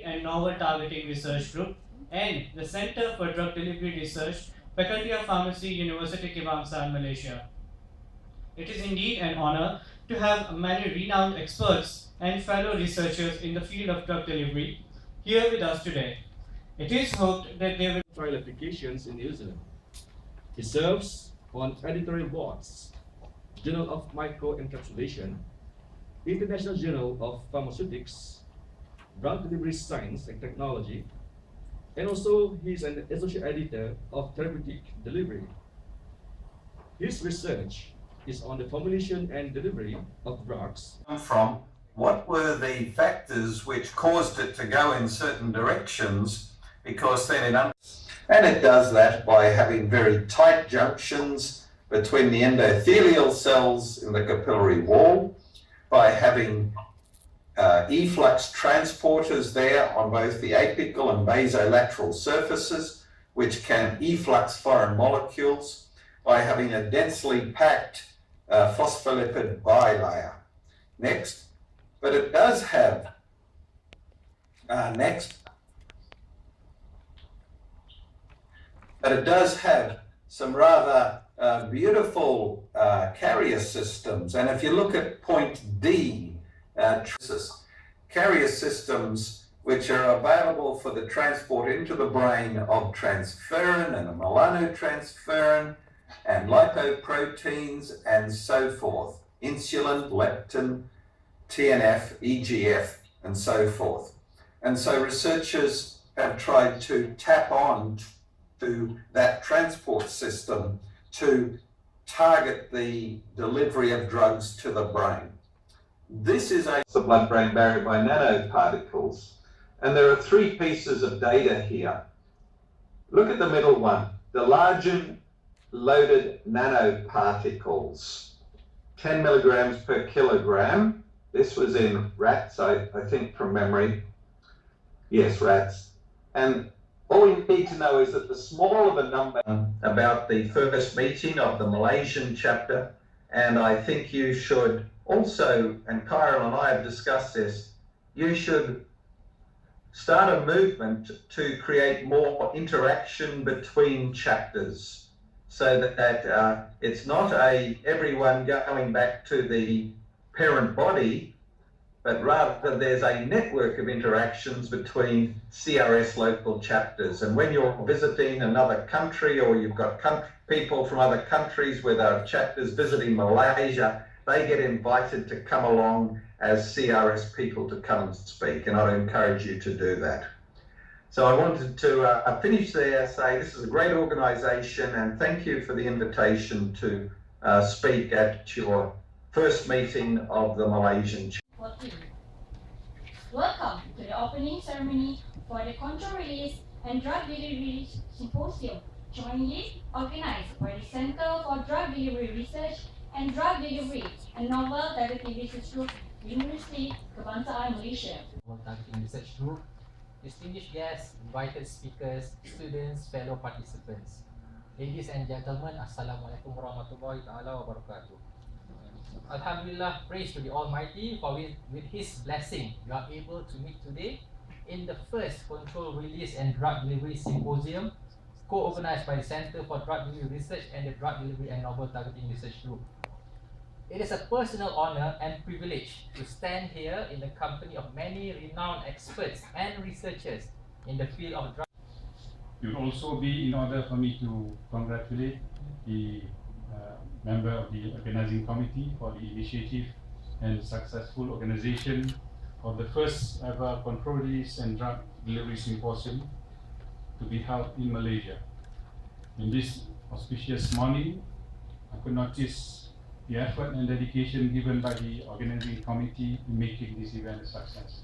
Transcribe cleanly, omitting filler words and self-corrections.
and Novel Targeting Research Group, and the Center for Drug Delivery Research, Faculty of Pharmacy, University Kebangsaan, Malaysia. It is indeed an honor to have many renowned experts and fellow researchers in the field of drug delivery here with us today. It is hoped that they will trial applications in New Zealand. He serves on editorial boards, Journal of Microencapsulation, International Journal of Pharmaceutics, Drug Delivery Science and Technology, and also he is an associate editor of Therapeutic Delivery. His research is on the formulation and delivery of drugs. From what were the factors which caused it to go in certain directions, because then it does that by having very tight junctions between the endothelial cells in the capillary wall, by having efflux transporters there on both the apical and basolateral surfaces, which can efflux foreign molecules, by having a densely packed phospholipid bilayer. Next, but it does have some rather beautiful carrier systems. And if you look at point D, carrier systems which are available for the transport into the brain of transferrin and melanotransferrin and lipoproteins and so forth, insulin, leptin, TNF, EGF, and so forth. And so researchers have tried to tap on to that transport system to target the delivery of drugs to the brain. This is the blood-brain barrier by nanoparticles. And there are three pieces of data here. Look at the middle one, the largen loaded nanoparticles, 10 milligrams per kilogram. This was in rats, I think from memory. Yes, rats. And all you need to know is that the smaller the number, about the first meeting of the Malaysian chapter, and I think you should also, and Kyril and I have discussed this, you should start a movement to create more interaction between chapters, so that it's not everyone going back to the parent body, but rather there's a network of interactions between CRS local chapters. And when you're visiting another country, or you've got people from other countries where there are chapters visiting Malaysia, they get invited to come along as CRS people to come and speak, and I'd encourage you to do that. So I wanted to finish there, say this is a great organisation, and thank you for the invitation to speak at your first meeting of the Malaysian chapter. Welcome to the opening ceremony for the Control Release and Drug Delivery Symposium, jointly organized by the Center for Drug Delivery Research and Drug Delivery and Novel Targeting Research Group, University Kebangsaan, Malaysia. Novel Targeting Research Group, distinguished guests, invited speakers, students, fellow participants. Ladies and gentlemen, Assalamualaikum warahmatullahi ta'ala wabarakatuh. Alhamdulillah, praise to the Almighty, for with His blessing, we are able to meet today in the first Control Release and Drug Delivery Symposium, co-organized by the Center for Drug Delivery Research and the Drug Delivery and Novel Targeting Research Group. It is a personal honor and privilege to stand here in the company of many renowned experts and researchers in the field of drug. It will also be in order for me to congratulate the member of the organizing committee for the initiative and successful organization of the first ever Control Release and Drug Delivery Symposium to be held in Malaysia. In this auspicious morning, I could notice the effort and dedication given by the organizing committee in making this event a success.